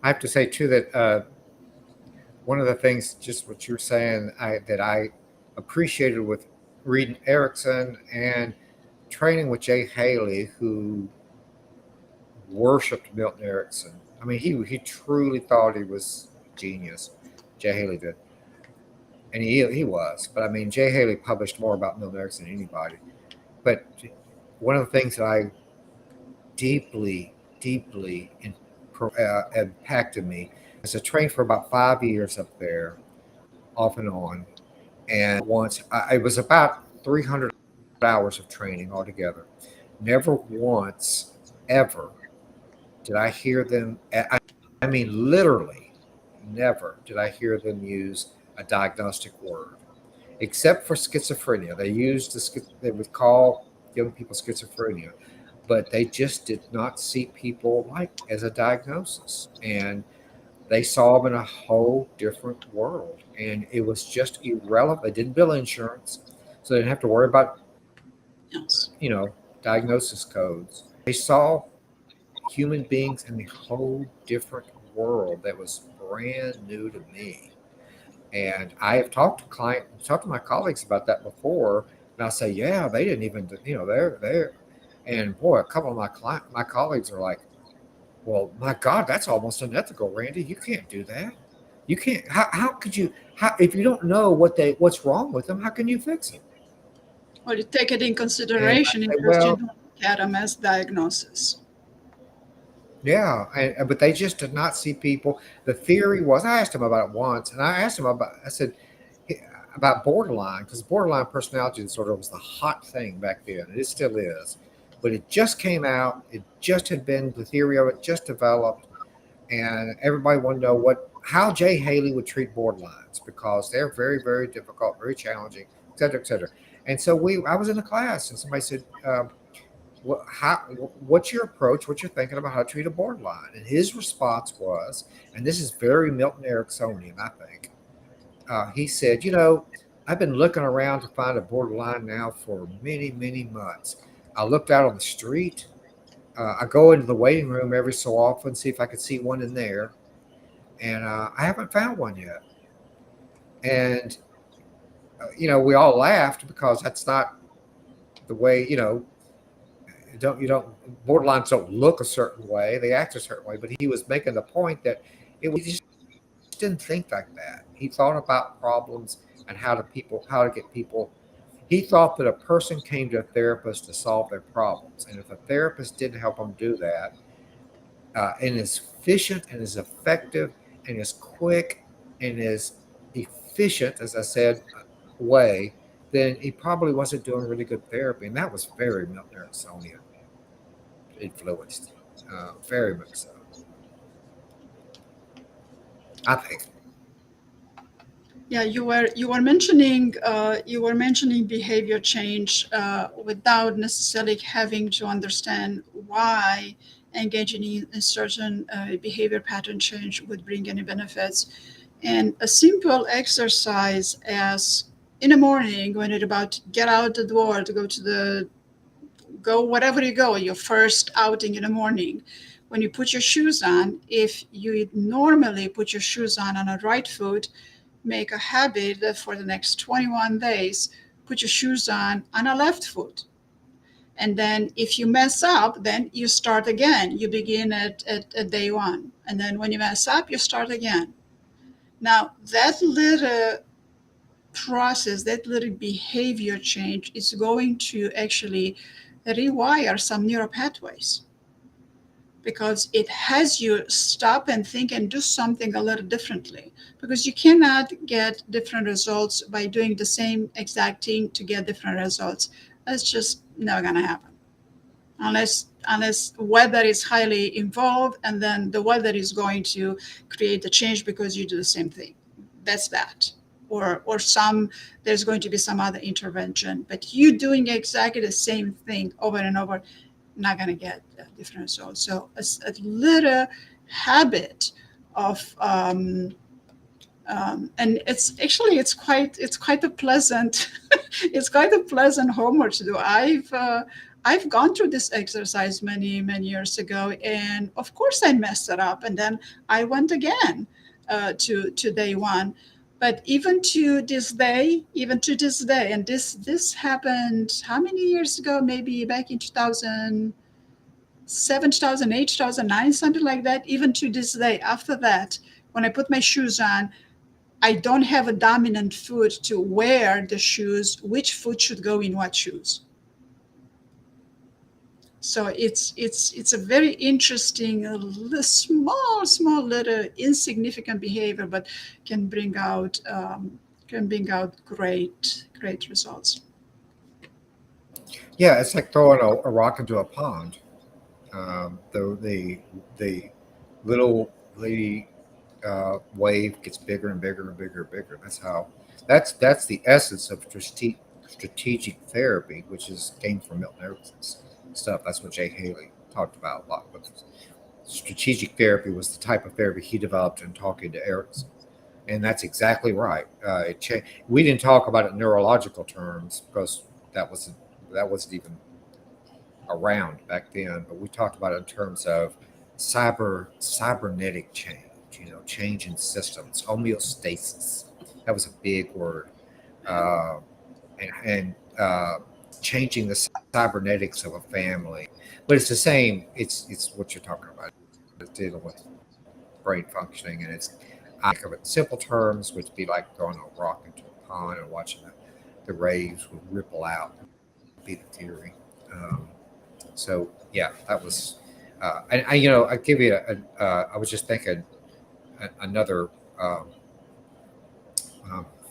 I have to say too that one of the things, just what you're saying, that I appreciated with reading Erickson and training with Jay Haley, who worshipped Milton Erickson. I mean, he truly thought he was genius. Jay Haley did, and he was. But I mean, Jay Haley published more about Milton Erickson than anybody. But one of the things that I deeply impacted me is I trained for about 5 years up there, off and on. And once it was about 300 hours of training altogether. Never once, ever, did I hear them. I mean, literally, never did I hear them use a diagnostic word, except for schizophrenia. They would call young people schizophrenia, but they just did not see people like as a diagnosis, and they saw them in a whole different world, and it was just irrelevant. They didn't bill insurance, so they didn't have to worry about Yes. diagnosis codes. They saw human beings in a whole different world that was brand new to me. And I have talked to my colleagues about that before, and I say, yeah, they didn't even, they're, and boy, a couple of my colleagues are like, well, my God, that's almost unethical, Randy. You can't do that. You can't. How could you? How if you don't know what's wrong with them? How can you fix it? Well, you take it in And I consideration in say, case you well, don't get them as diagnosis. yeah, but they just did not see people. The theory was, I asked him about it once, and I asked him I said about borderline, because borderline personality disorder was the hot thing back then, and it still is. But it just came out. It just had been the theory of it just developed, and everybody wanted to know how Jay Haley would treat borderlines because they're very difficult, very challenging, et cetera, et cetera. And so I was in a class, and somebody said, what's your approach? What you're thinking about how to treat a borderline? And his response was, and this is very Milton Ericksonian, I think. He said, I've been looking around to find a borderline now for many months. I looked out on the street. I go into the waiting room every so often, see if I could see one in there, and I haven't found one yet. And we all laughed because that's not the way. You don't borderlines don't look a certain way; they act a certain way. But he was making the point that he just didn't think like that. He thought about problems and how to get people. He thought that a person came to a therapist to solve their problems, and if a therapist didn't help them do that, and as efficient and as effective and as quick and as efficient as I said way, then he probably wasn't doing really good therapy, and that was very Milton Ericksonian influenced, very much so. I think. Yeah, you were mentioning behavior change without necessarily having to understand why engaging in a certain behavior pattern change would bring any benefits. And a simple exercise as in the morning when you're about to get out the door to go wherever you go, your first outing in the morning, when you put your shoes on, if you normally put your shoes on a right foot, make a habit that for the next 21 days, put your shoes on a left foot. And then if you mess up, then you start again. You begin at day one. And then when you mess up, you start again. Now, that little process, that little behavior change is going to actually rewire some neural pathways, because it has you stop and think and do something a little differently. Because you cannot get different results by doing the same exact thing to get different results. That's just never going to happen, unless weather is highly involved, and then the weather is going to create the change because you do the same thing. That's that. Or some, there's going to be some other intervention, but you doing exactly the same thing over and over, not going to get different results. So a little habit of and it's quite a pleasant it's quite a pleasant homework to do. I've gone through this exercise many years ago, and of course I messed it up, and then I went again to day one. But even to this day, and this happened how many years ago? Maybe back in 2007, 2008, 2009, something like that. Even to this day, after that, when I put my shoes on, I don't have a dominant foot to wear the shoes, which foot should go in what shoes. So it's a very interesting, small little insignificant behavior, but can bring out great results. Yeah, it's like throwing a rock into a pond. The little wave gets bigger and bigger and bigger and bigger. That's the essence of strategic therapy, which is came from Milton Erickson's stuff. That's what Jay Haley talked about a lot. But strategic therapy was the type of therapy he developed in talking to Erickson, and that's exactly right. We didn't talk about it in neurological terms because that wasn't even around back then, but we talked about it in terms of cybernetic change, change in systems, homeostasis. That was a big word. Uh, and changing the cybernetics of a family. But it's the same, it's what you're talking about. It's dealing with brain functioning, and I think of it in simple terms, which would be like throwing a rock into a pond and watching the waves would ripple out, would be the theory. Um, So yeah, that was, and I give you I was just thinking another um,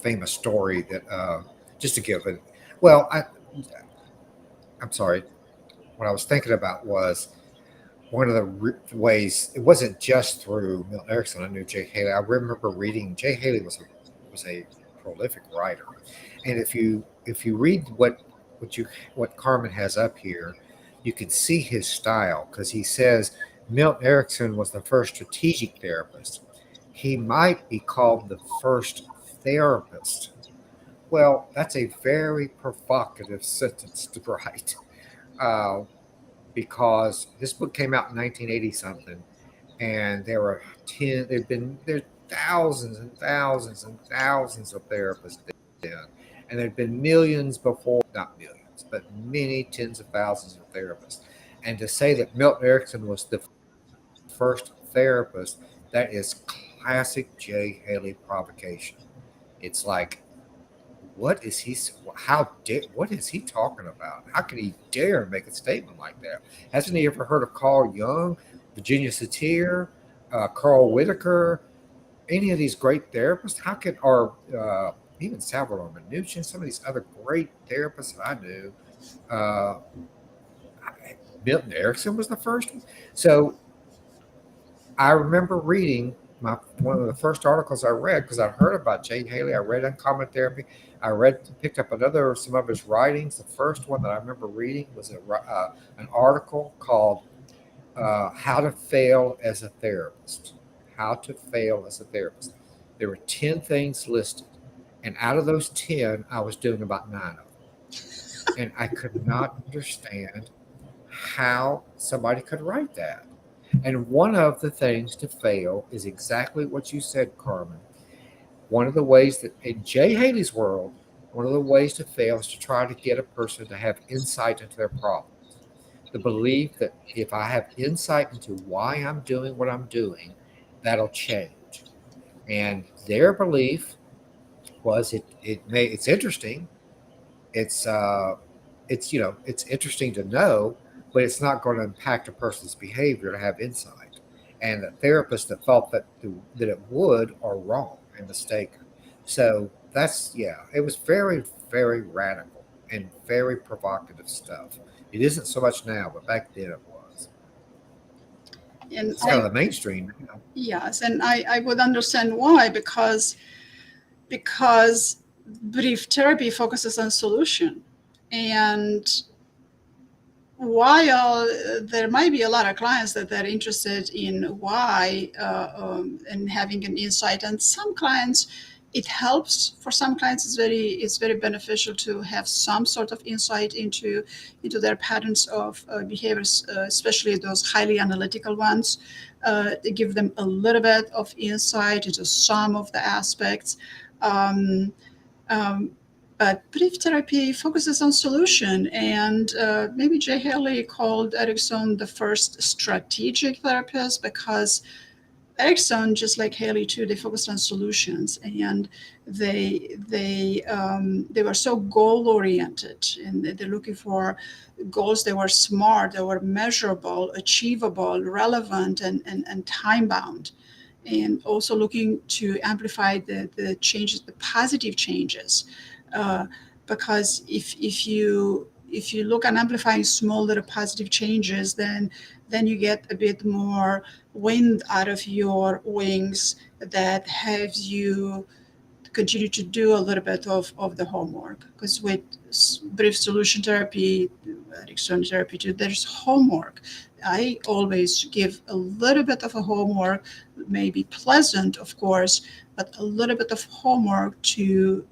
famous story that just to give it. Well, I'm sorry. What I was thinking about was one of the ways. It wasn't just through Milton Erickson. I knew Jay Haley. I remember reading Jay Haley was a prolific writer, and if you read what Carmen has up here, you can see his style because he says Milton Erickson was the first strategic therapist. He might be called the first therapist. Well, that's a very provocative sentence to write uh, because this book came out in 1980 something, and there thousands and thousands and thousands of therapists then, and there'd been millions before, not millions, but many tens of thousands of therapists. And to say that Milton Erickson was the first therapist, that is classic J. Haley provocation. It's like, what is he? What is he talking about? How can he dare make a statement like that? Hasn't he ever heard of Carl Jung, Virginia Satir, Carl Whitaker, any of these great therapists? How could, or even Salvador Minuchin, some of these other great therapists that I knew, uh, Milton Erickson was the first one. So I remember reading one of the first articles I read because I heard about Jay Haley. I read Uncommon Therapy. Picked up some of his writings. The first one that I remember reading was an article called "How to Fail as a Therapist." How to fail as a therapist. There were 10 things listed, and out of those 10, I was doing about 9 of them, and I could not understand how somebody could write that. And one of the things to fail is exactly what you said, Carmen. One of the ways that, in Jay Haley's world, one of the ways to fail is to try to get a person to have insight into their problem. the belief that if I have insight into why I'm doing what I'm doing, that'll change. And their belief was it's interesting. It's it's interesting to know, but it's not going to impact a person's behavior to have insight. And the therapists that thought that it would are wrong and mistaken. So that's it was very, very radical and very provocative stuff. It isn't so much now, but back then it was. And It's kind of the mainstream now. yes, and I would understand why, because brief therapy focuses on solution. And while there might be a lot of clients that are interested in why and having an insight, and some clients it helps. For some clients it's very beneficial to have some sort of insight into their patterns of behaviors, especially those highly analytical ones. They give them a little bit of insight into some of the aspects. um, um, but brief therapy focuses on solution, and maybe Jay Haley called Erickson the first strategic therapist, because Erickson, just like Haley too, they focused on solutions, and they were so goal oriented, and they're looking for goals that were smart, that were measurable, achievable, relevant, and time bound, and also looking to amplify the changes, the positive changes. Uh, because if you look at amplifying small little positive changes, then you get a bit more wind out of your wings that helps you continue to do a little bit of the homework. Because with brief solution therapy, Erickson therapy too, there's homework. I always give a little bit of a homework, maybe pleasant, of course, but a little bit of homework to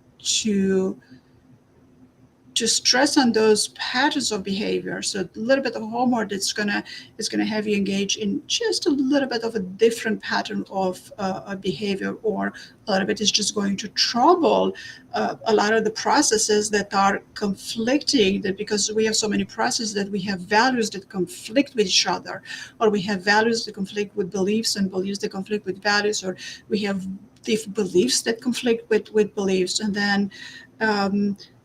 to stress on those patterns of behavior. So a little bit of homework that's gonna is gonna have you engage in just a little bit of a different pattern of behavior, or a lot of it is just going to trouble a lot of the processes that are conflicting. That because we have so many processes, that we have values that conflict with each other, or we have values that conflict with beliefs, and beliefs that conflict with values, or we have beliefs that conflict with beliefs, and then.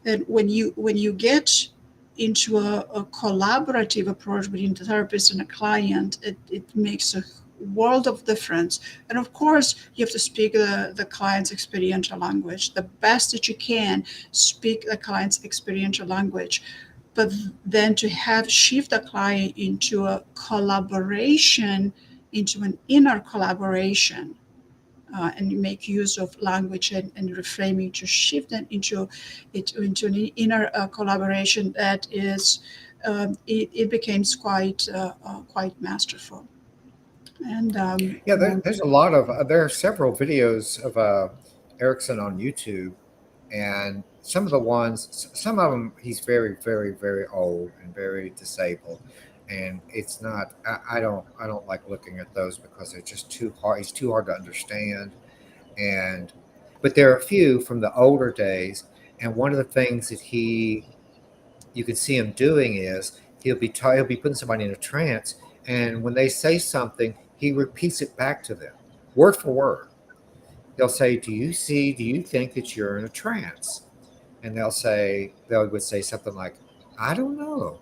That when you get into a collaborative approach between the therapist and a client, it makes a world of difference. And of course, you have to speak the client's experiential language the best that you can. Speak the client's experiential language, but then to have shift the client into a collaboration, into an inner collaboration, and make use of language and reframing to shift them into an inner collaboration that is it becomes quite masterful. And Yeah, there's a lot of there are several videos of Erickson on YouTube, and some of them, he's very, very, very old and very disabled, and it's not. I don't like looking at those because they're just too hard. He's too hard to understand, and but there are a few from the older days, and one of the things that you can see him doing is he'll be putting somebody in a trance, and when they say something, he repeats it back to them, word for word. He'll say, do you think that you're in a trance?" And they would say something like, "I don't know."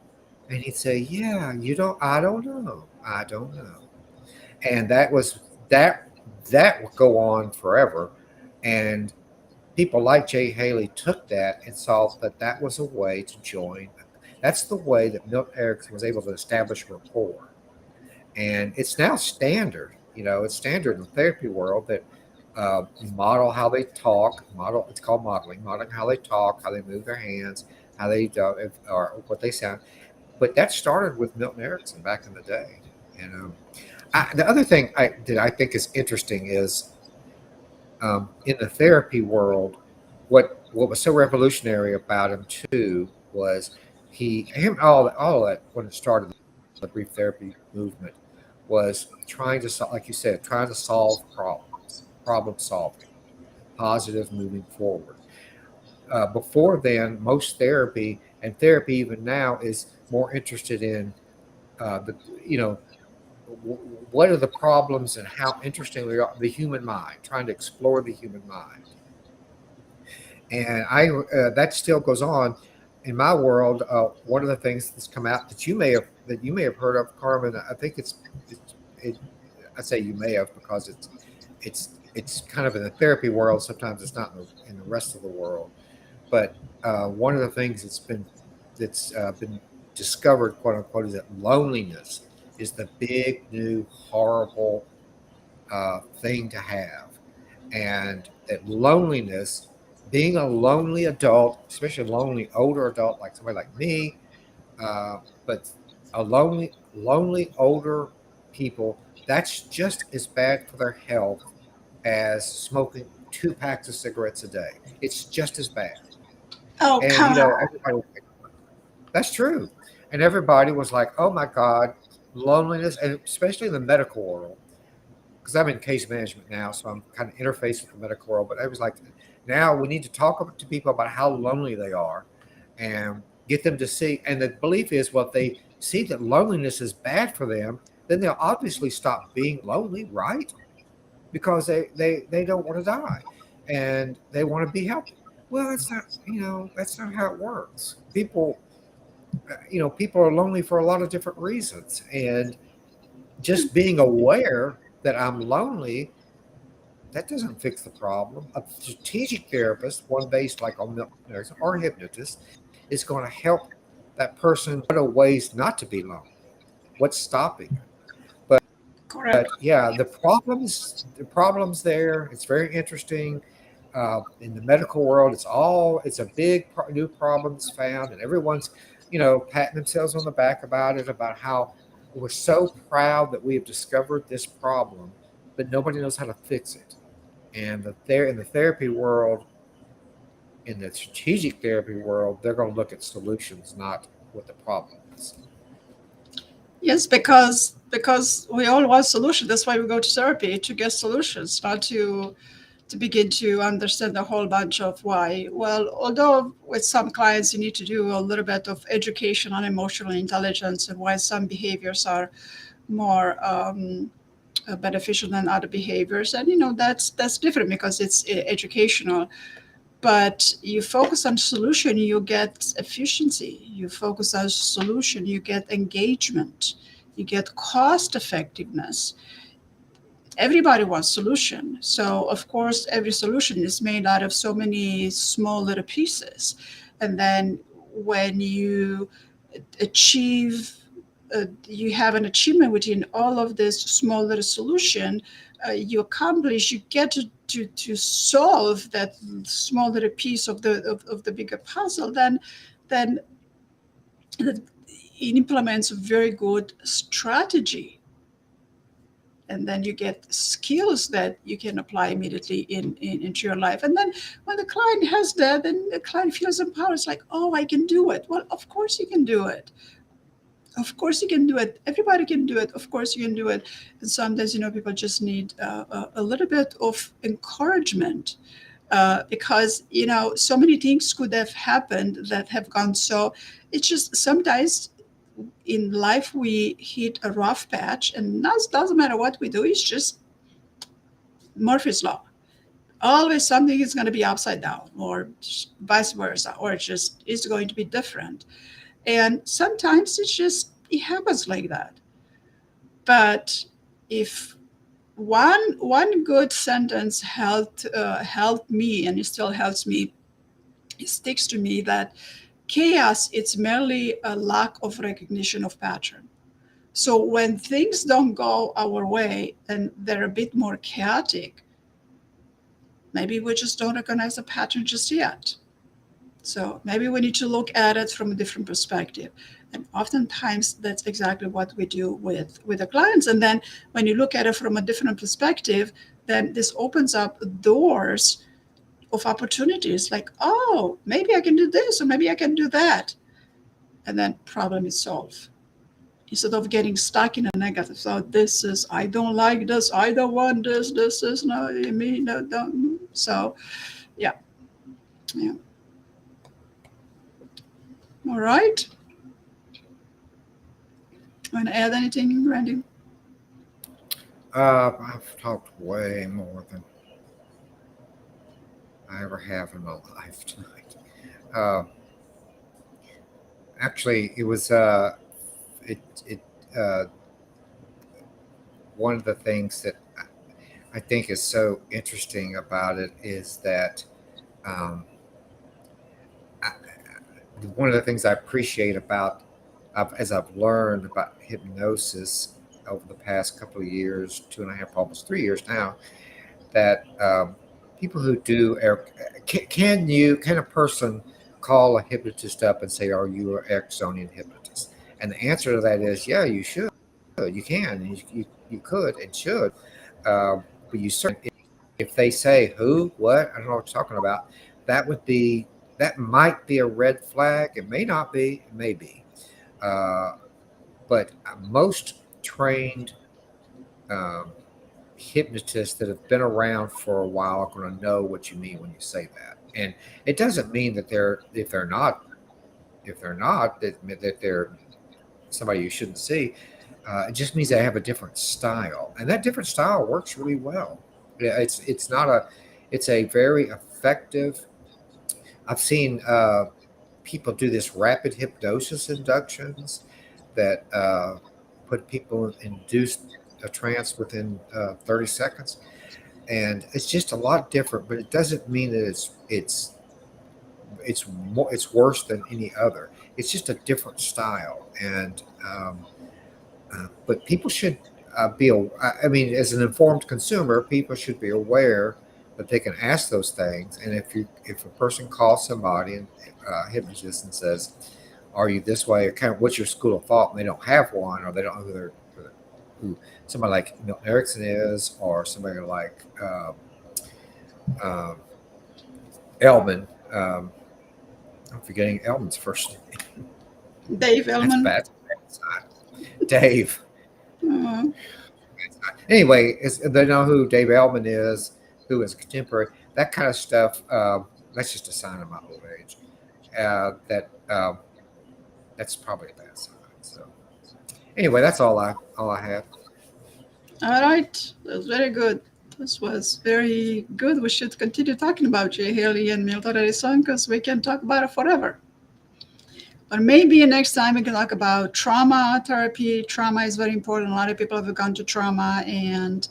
And he'd say, "Yeah, I don't know. I don't know." And that, that would go on forever. And people like Jay Haley took that and saw that that was a way to join. That's the way that Milton Erickson was able to establish rapport. And it's now standard. It's standard in the therapy world that you model how they talk. Model it's called modeling how they talk, how they move their hands, how they or what they sound. But that started with Milton Erickson back in the day. And the other thing that I think is interesting is in the therapy world, what was so revolutionary about him too was all that when it started the brief therapy movement was trying to like you said, trying to solve problems, problem solving, positive moving forward. Before then, most therapy and therapy even now is more interested in the you know what are the problems and how interesting we are, the human mind, trying to explore the human mind. And that still goes on in my world. One of the things that's come out that you may have heard of, Carmen. I think it. I say you may have because it's kind of in the therapy world. Sometimes it's not in the rest of the world. But one of the things that's been discovered, quote unquote, is that loneliness is the big new horrible thing to have, and that loneliness, being a lonely adult, especially a lonely older adult like somebody like me, but a lonely older people, that's just as bad for their health as smoking 2 packs of cigarettes a day. It's just as bad. Oh, And come on. everybody, that's true. And everybody was like, "Oh my God, loneliness," and especially in the medical world, because I'm in case management now, so I'm kind of interfaced with the medical world. But I was like, now we need to talk to people about how lonely they are, and get them to see. And the belief is, well, if they see that loneliness is bad for them, then they'll obviously stop being lonely, right? Because they don't want to die, and they want to be healthy. Well, that's not how it works. People are lonely for a lot of different reasons, and just being aware that I'm lonely, that doesn't fix the problem. A strategic therapist, one based like on Milton Erickson or a hypnotist, is going to help that person. What are ways not to be lonely? What's stopping it? But Correct. yeah, the problems there. It's very interesting. In the medical world, it's a big new problem that's found, and everyone's patting themselves on the back about it, about how we're so proud that we have discovered this problem, but nobody knows how to fix it. And in the therapy world, in the strategic therapy world, they're going to look at solutions, not what the problem is. Yes, because we all want solutions. That's why we go to therapy, to get solutions, not to begin to understand a whole bunch of why. Well, although with some clients you need to do a little bit of education on emotional intelligence and why some behaviors are more beneficial than other behaviors, and that's different because it's educational. But you focus on solution, you get efficiency. You focus on solution, you get engagement, you get cost effectiveness. Everybody wants solution, so of course every solution is made out of so many small little pieces. And then when you achieve you have an achievement within all of this small little solution, you accomplish, you get to solve that small little piece of the bigger puzzle. Then it implements a very good strategy, and then you get skills that you can apply immediately into your life. And then when the client has that, then the client feels empowered. It's like, oh, I can do it. Well, of course you can do it. Of course you can do it. Everybody can do it. Of course you can do it. And sometimes, people just need a little bit of encouragement, because so many things could have happened that have gone. So it's just sometimes in life we hit a rough patch, and that doesn't matter what we do. It's just Murphy's law. Always something is going to be upside down, or vice versa, or it's going to be different. And sometimes it happens like that. But if one good sentence helped me, and it still helps me, it sticks to me, that chaos, it's merely a lack of recognition of pattern. So when things don't go our way and they're a bit more chaotic, maybe we just don't recognize the pattern just yet. So maybe we need to look at it from a different perspective. And oftentimes that's exactly what we do with the clients. And then when you look at it from a different perspective, then this opens up doors of opportunities, like, oh, maybe I can do this, or maybe I can do that. And then problem is solved. Instead of getting stuck in a negative. So this is, I don't like this, I don't want this is no me, no, don't. So yeah. Yeah. All right. Want to add anything, Randy? I've talked way more than I ever have in my life tonight. Uh, Actually, it was it it uh, one of the things that I think is so interesting about it is that um, I, one of the things I appreciate about as I've learned about hypnosis over the past couple of years, 2.5, almost 3 years now, that people who do can a person call a hypnotist up and say, "Are you an Ericksonian hypnotist?" And the answer to that is, "Yeah, you should. You can. And you could and should." Uh, but you certainly, if they say who, what, I don't know what you're talking about, that would be that might be a red flag. It may not be. It may be. Uh, but most trained um, hypnotists that have been around for a while are going to know what you mean when you say that. And it doesn't mean that if they're not that they're somebody you shouldn't see. It just means they have a different style, and that different style works really well. Yeah, it's not a it's a very effective. I've seen people do this rapid hypnosis inductions that put people induced a trance within 30 seconds, and it's just a lot different. But it doesn't mean that it's worse than any other. It's just a different style, and but people should I mean, as an informed consumer, people should be aware that they can ask those things. And if a person calls somebody and hypnotist and says, "Are you this way?" or kind of what's your school of thought, and they don't have one, or they don't know who somebody like Milton Erickson is, or somebody like um, Elman. I'm forgetting Elman's first name. Dave That's Ellman. bad. Dave. Uh, Anyway, they know who Dave Elman is, who is contemporary. That kind of stuff. That's just a sign of my old age. That that's probably a bad sign. So anyway, that's all I have. all right, that was very good. This was very good. We should continue talking about Jay Haley and Milton Erickson because we can talk about it forever. But maybe next time we can talk about trauma therapy. Trauma is very important. A lot of people have gone to trauma, and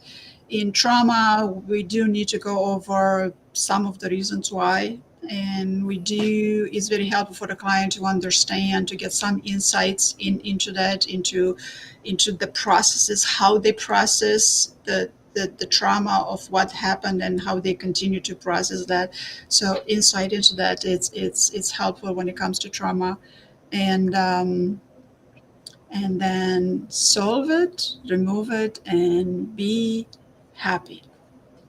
in trauma, we do need to go over some of the reasons why. And we do, it's very helpful for the client to understand, to get some insights into that, into the processes, how they process the trauma of what happened and how they continue to process that. So insight into that, it's helpful when it comes to trauma. And and then solve it, remove it, and be happy.